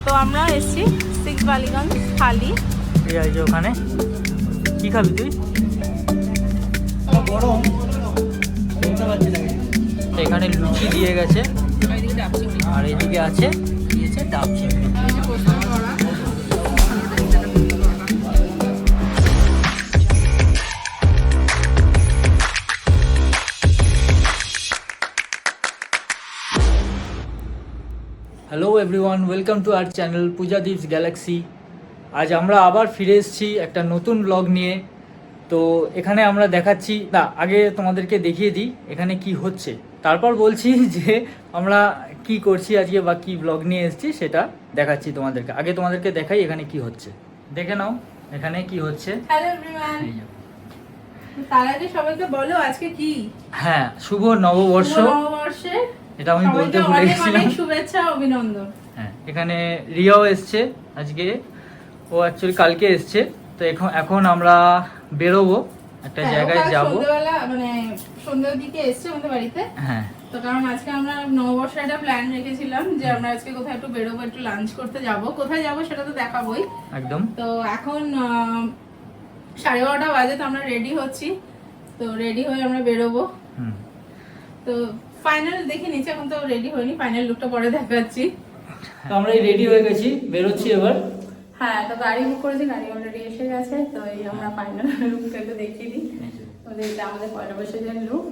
তো আমরা এসেছি 6 বালিগঞ্জ থালি। এই যে ওখানে কি খাবি তুই? গরম বলতে পারছি না। এখানে লুচি দিয়ে গেছে আর এদিকে আছে দিয়েছে ডাব চিংড়ি। Hello everyone, welcome to our channel Puja Deep's galaxy. আজ আমরা আবার ফিরে এসেছি একটা নতুন ব্লগ নিয়ে। তো এখানে আমরা দেখাচ্ছি না, আগে তোমাদেরকে দেখিয়ে দিই এখানে কি হচ্ছে, তারপর বলছি যে আমরা কি করছি আজকে বা কি ব্লগ নিয়ে এসেছি সেটা দেখাচ্ছি তোমাদেরকে। আগে তোমাদেরকে দেখাই এখানে কি হচ্ছে, দেখে নাও এখানে কি হচ্ছে। হ্যালো এভরিওয়ান, তার আগে সবাইকে বলো আজকে কি? হ্যাঁ, শুভ নববর্ষ। নববর্ষের এটা আমি বলতে ভুলে গেছিলাম। শুভেচ্ছা অভিনন্দন। হ্যাঁ, এখানে রিয়াও এসছে আজকে, ও অ্যাকচুয়ালি কালকে এসছে। তো এখন আমরা বেরোবো একটা জায়গায় যাব। সন্ধ্যাবেলা মানে সন্ধ্যার দিকে এসছে আমাদের বাড়িতে। হ্যাঁ, তো কারণ আজকে আমরা নববর্ষের একটা প্ল্যান রেখেছিলাম যে আমরা আজকে কোথায় একটু বেরোবো, একটু লাঞ্চ করতে যাব। কোথায় যাব সেটা তো দেখাবোই একদম। তো এখন 12:30 বাজে, তো আমরা রেডি হচ্ছি। তো রেডি হয়ে আমরা বেরোবো। তো ফাইনাল দেখে নিচ্ছি, এখন তো রেডি হয়নি, ফাইনাল লুকটা পরে দেখাচ্ছি। তো আমরা রেডি হয়ে গেছি, বেরোচ্ছি এবার। হ্যাঁ, তো গাড়ি বুক করেছি, গাড়ি অলরেডি এসে গেছে। তো এই আমরা ফাইনাল লুকটা একটু দেখিয়ে দিই। এটা আমাদের পয়লা বৈশাখের লুক,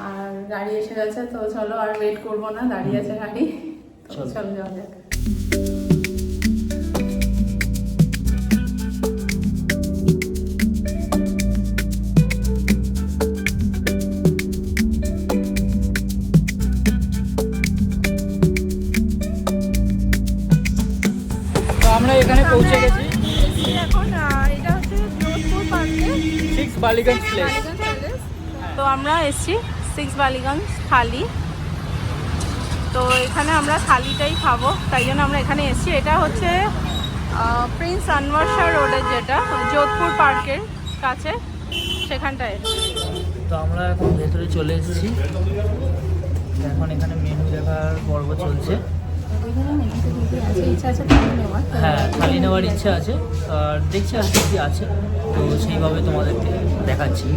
আর গাড়ি এসে গেছে। তো চলো আর ওয়েট করবো না, দাঁড়িয়ে আছে গাড়ি। তো চলো যাওয়া যাক। আমরা এখানে পৌঁছে গেছি। এখন এটা হচ্ছে যোধপুর পার্কে, 6 বালিগঞ্জ প্লেস। তো আমরা এসেছি 6 বালিগঞ্জ থালি। তো এখানে আমরা থালিটাই খাবো, তাই জন্য আমরা এখানে এসেছি। এটা হচ্ছে প্রিন্স আনওয়ার শাহ রোডের, যেটা যোধপুর পার্কের কাছে, সেখানটায়। তো আমরা এখন ভেতরে চলে এসেছি। এখন এখানে মেনু দেখার পর্ব চলছে। হ্যাঁ, থালি নেওয়ার ইচ্ছা আছে, আর দেখছি আজকে কি আছে, তো সেইভাবে তোমাদেরকে দেখাচ্ছি।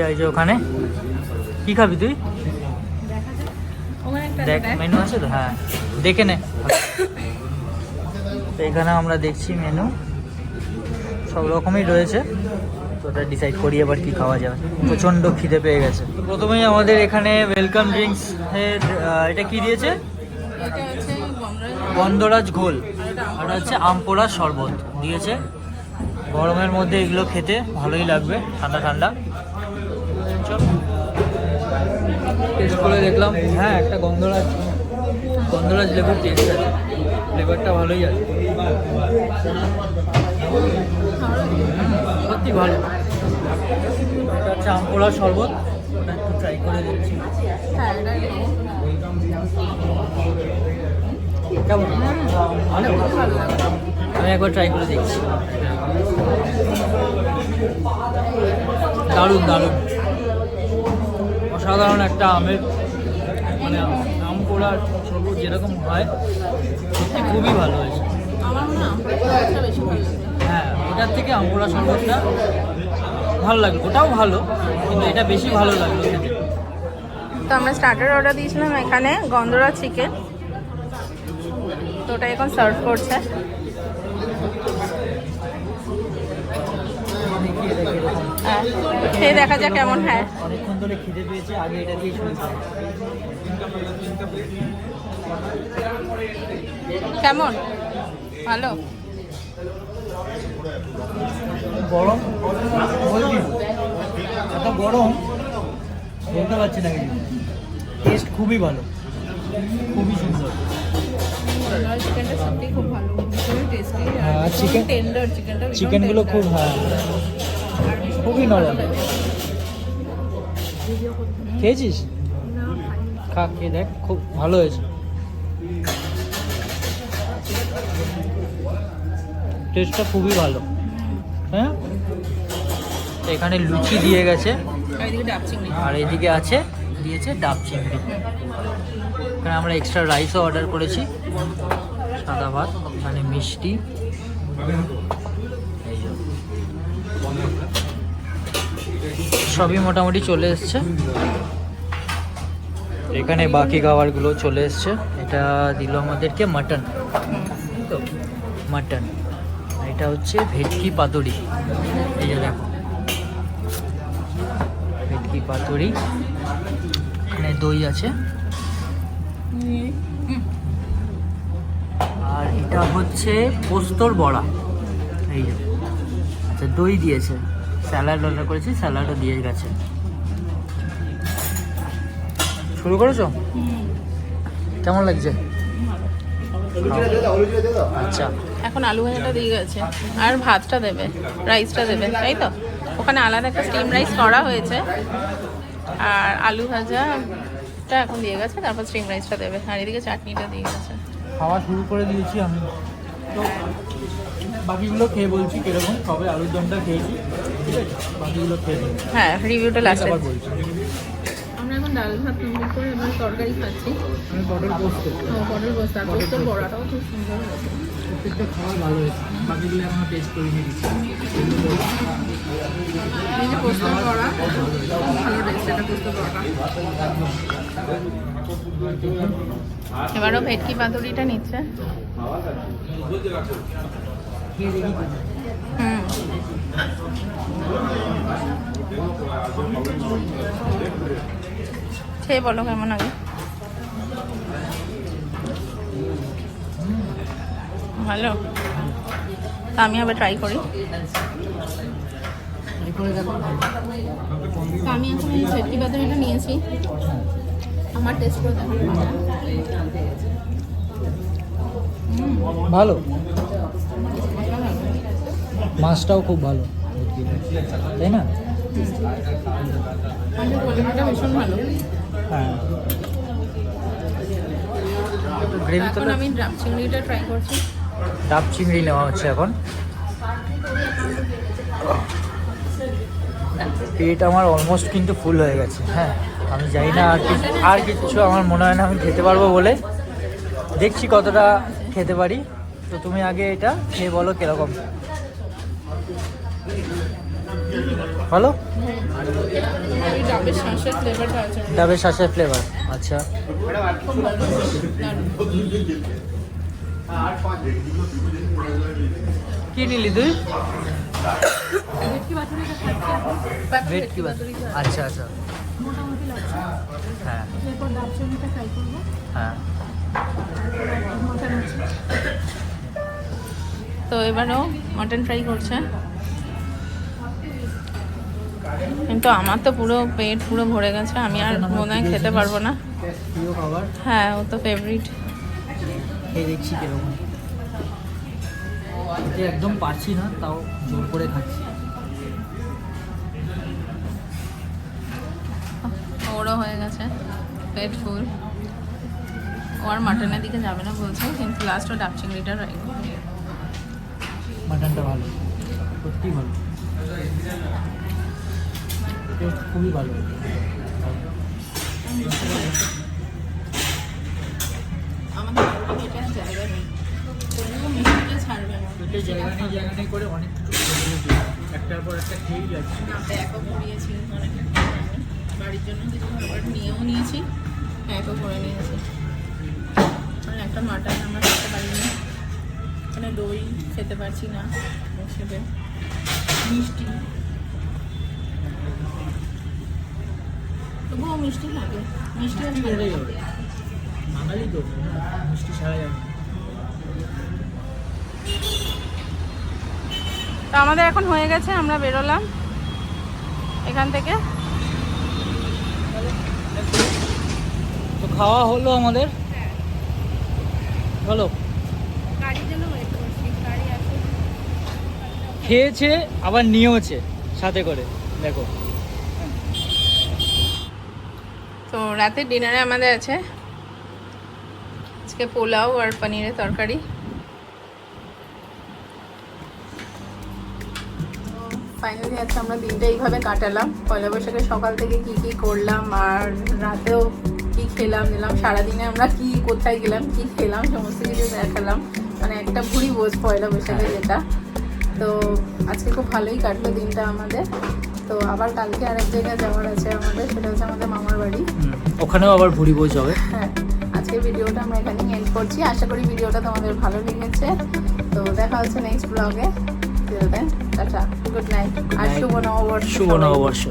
এই যে ওখানে কি খাবি তুই? দেখ মেনু আছে তো, হ্যাঁ দেখে নে। তো এখানে আমরা দেখছি মেনু সব রকমই রয়েছে, তো ওটা ডিসাইড করি এবার কি খাওয়া যাবে। প্রচণ্ড খিদে পেয়ে গেছে। তো প্রথমেই আমাদের এখানে ওয়েলকাম ড্রিঙ্কস এর এটা কি দিয়েছে? গন্ধরাজ ঘোল, আর হচ্ছে আমপোড়া শরবত দিয়েছে। গরমের মধ্যে এগুলো খেতে ভালোই লাগবে, ঠান্ডা ঠান্ডা। টেস্ট করে দেখলাম, হ্যাঁ একটা গন্ধরাজ লেবুর টেস্ট আছে, ফ্লেভারটা ভালোই আছে, সত্যি ভালো। এটা হচ্ছে আমপোড়া শরবত, ওটা একটু ট্রাই করে দেখছি কেমন। আমি একবার ট্রাই করে দেখছি। দারুণ দারুণ, অসাধারণ একটা আমের মানে আম পোড়ার শরবত যেরকম হয়, সত্যি খুবই ভালো হয়েছে। হ্যাঁ, এটার থেকে আম পোড়া শরবতটা ভালো লাগলো, ওটাও ভালো কিন্তু এটা বেশি ভালো লাগলো খেতে। তো আমরা স্টার্টার অর্ডার দিয়েছিলাম এখানে গন্ধরাজ চিকেন, তো ওটা এখন সার্ভ করছে। খেয়ে দেখা যাক কেমন। হ্যাঁ, অনেকক্ষণ ধরে খিদে পেয়েছে, আগে এটা দিয়ে শুরু করি। কেমন? ভালো। গরম বলবি, এত গরম বলতে পারছি না, কিন্তু টেস্ট খুবই ভালো, খুবই সুন্দর। চিকেনটা সত্যি খুব ভালো, খুবই টেস্টি। আর চিকেন টেন্ডার চিকেনটা, চিকেনগুলো খুব, হ্যাঁ খুবই নরম। খেয়েছিস? খা, খেয়ে দেখ, খুব ভালো হয়েছে, টেস্টটা খুবই ভালো। হ্যাঁ, এখানে লুচি দিয়ে গেছে, আর এদিকে আছে দিয়েছে ডাব চিংড়ি। এখানে আমরা এক্সট্রা রাইসও অর্ডার করেছি, সাদা ভাত, এখানে মিষ্টি, এই যে সবই মোটামুটি চলে এসছে। এখানে বাকি খাবারগুলো চলে এসছে। এটা দিল আমাদেরকে মাটন, তো মাটন। এটা হচ্ছে ভেটকি পাতুরি, এই যে দেখো ভেটকি পাতুরি। এখানে দই আছে, আর এটা হচ্ছে পোস্তর বড়া, এই যে। আচ্ছা, দই দিয়েছে, স্যালাড অর্ডার করেছি, স্যালাডও দিয়ে গেছে। শুরু করেছো? কেমন লাগছে? আচ্ছা, এখন আলু ভাজাটা দিয়ে গেছে আর ভাতটা দেবে, রাইসটা দেবে, তাই তো? ওখানে আলাদা একটা স্টিম রাইস করা হয়েছে, আর আলু ভাজাটা এখন দিয়ে গেছে, তারপর স্টিম রাইসটা দেবে, আর এদিকে চাটনিটা দিয়ে গেছে। খাওয়া শুরু করে দিয়েছি আমি, তো বাকিগুলো খেয়ে বলছি কিরকম। সবে আলুর দমটা খেয়েছি, ঠিক আছে, বাকিগুলো খেয়ে দিই। হ্যাঁ, রিভিউটা লাস্টে আবার বলছি। আমরা এখন ডাল ভাত কমপ্লিট করে এবার তরকারি খাচ্ছি। আমি পটল পোস্ত, পটল পোস্ত, আর পোস্তর বড়াটাও খুব সুন্দর হয়েছে। প্রত্যেকটা খাবার ভালো হয়েছে, বাকিগুলো এখনো টেস্ট করিনি দিচ্ছি। এই যে পোস্তর বড়া, খুব ভালো টেস্ট এটা পোস্তর বড়াটা। এবারও ভেটকি পাতুরিটা নিচ্ছে। খেয়ে বলো কেমন আগে। ভালো, তা আমি আবার ট্রাই করি। তো আমি এখন এই ভেটকি পাতুরিটা নিয়েছি, আমার টেস্ট করে দেখানো ভালো, মাছটাও খুব ভালো, তাই না? মাছের কোয়ালিটিটা ভীষণ ভালো। হ্যাঁ, গ্রেভি তো এখন আমি ডাব চিংড়িটা ট্রাই করছি। ডাব চিংড়ি নেওয়া হচ্ছে এখন। পেট আমার অলমোস্ট কিন্তু ফুল হয়ে গেছে। হ্যাঁ, আমি জানি না আর কিছু আমার মনে হয় না আমি খেতে পারবো বলে। দেখছি কতটা খেতে পারি। তো তুমি আগে এটা খেয়ে বলো কিরকম। ভালো, ডাবের শাঁসের ফ্লেভারটা আছে। ডাবের শাঁসের ফ্লেভার, আচ্ছা। কি নিলি তুই? ভেটকি পাতুরিটা খাচ্ছি। ভেটকি পাতুরি, আচ্ছা আচ্ছা, মোটামুটি লাগছে। হ্যাঁ এরপর ডাব চিংড়িটা ট্রাই করবো। হ্যাঁ। মটন আছে, তো এবারও মটন ফ্রাই করছে, কিন্তু আমার তো পুরো পেট পুরো ভরে গেছে, আমি আর মনে হয় খেতে পারবো না। প্রিয় খাবার, হ্যাঁ, ও তো ফেভারিট। খেয়ে দেখছি কিরকম। খেতে একদম পারছি না, তাও জোর করে খাচ্ছি। ওরও হয়ে গেছে পেট ফুল, ও আর মাটনের দিকে যাবে না বলছে, কিন্তু লাস্টও ডাব চিংড়িটা ট্রাই করবে। মাটনটা ভালো, সত্যি ভালো, টেস্ট খুবই ভালো। আমাদের পেটের জায়গা নেই, তবুও মিষ্টিটা ছাড়বে না। পেটে জায়গা নেই করে অনেক কিছু একটার পর একটা খেয়েই যাচ্ছে। না, প্যাকও করিয়েছি অনেক, বাড়ির জন্য কিছু খাবার নিয়েও নিয়েছি, প্যাকও করে নিয়েছি। কারণ একটা মাটন আমরা খেতে পারি না, এখানে দই খেতে পারছি না হিসেবে, মিষ্টি তবুও মিষ্টি লাগে, মিষ্টি আর বেড়ে যাবে, বাঙালি তো মিষ্টি ছাড়া যাবে। তো আমাদের এখন হয়ে গেছে, আমরা বেরোলাম এখান থেকে। তো খাওয়া হলো আমাদের, বলো। গাড়ির জন্য ওয়েট করছি, গাড়ি আসে। খেয়েছে আবার নিয়েওছে সাথে করে, দেখো। তো রাতের ডিনারে আমাদের আছে আজকে পোলাও আর পনিরের তরকারি। ফাইনালি আজকে আমরা দিনটা এইভাবে কাটালাম। পয়লা বৈশাখের সকাল থেকে কি কি করলাম আর রাতেও কি খেলাম দিলাম, সারাদিনে আমরা কি কোথায় গেলাম, কি খেলাম, সমস্ত কিছু দেখালাম। মানে একটা ভুড়ি ভোজ পয়লা বৈশাখে যেটা। তো আজকে খুব ভালোই কাটলো দিনটা আমাদের। তো আবার কালকে আরেক জায়গায় যাওয়ার আছে আমাদের, সেটা হচ্ছে আমাদের মামার বাড়ি। ওখানেও আবার ভুড়ি ভোজ হবে। হ্যাঁ, আজকে ভিডিওটা আমরা এখানেই এন্ড করছি। আশা করি ভিডিওটা তোমাদের ভালো লেগেছে। তো দেখা হচ্ছে নেক্সট ব্লগে। টাটা, গুড নাইট আর শুভ নববর্ষ। শুভ নববর্ষ।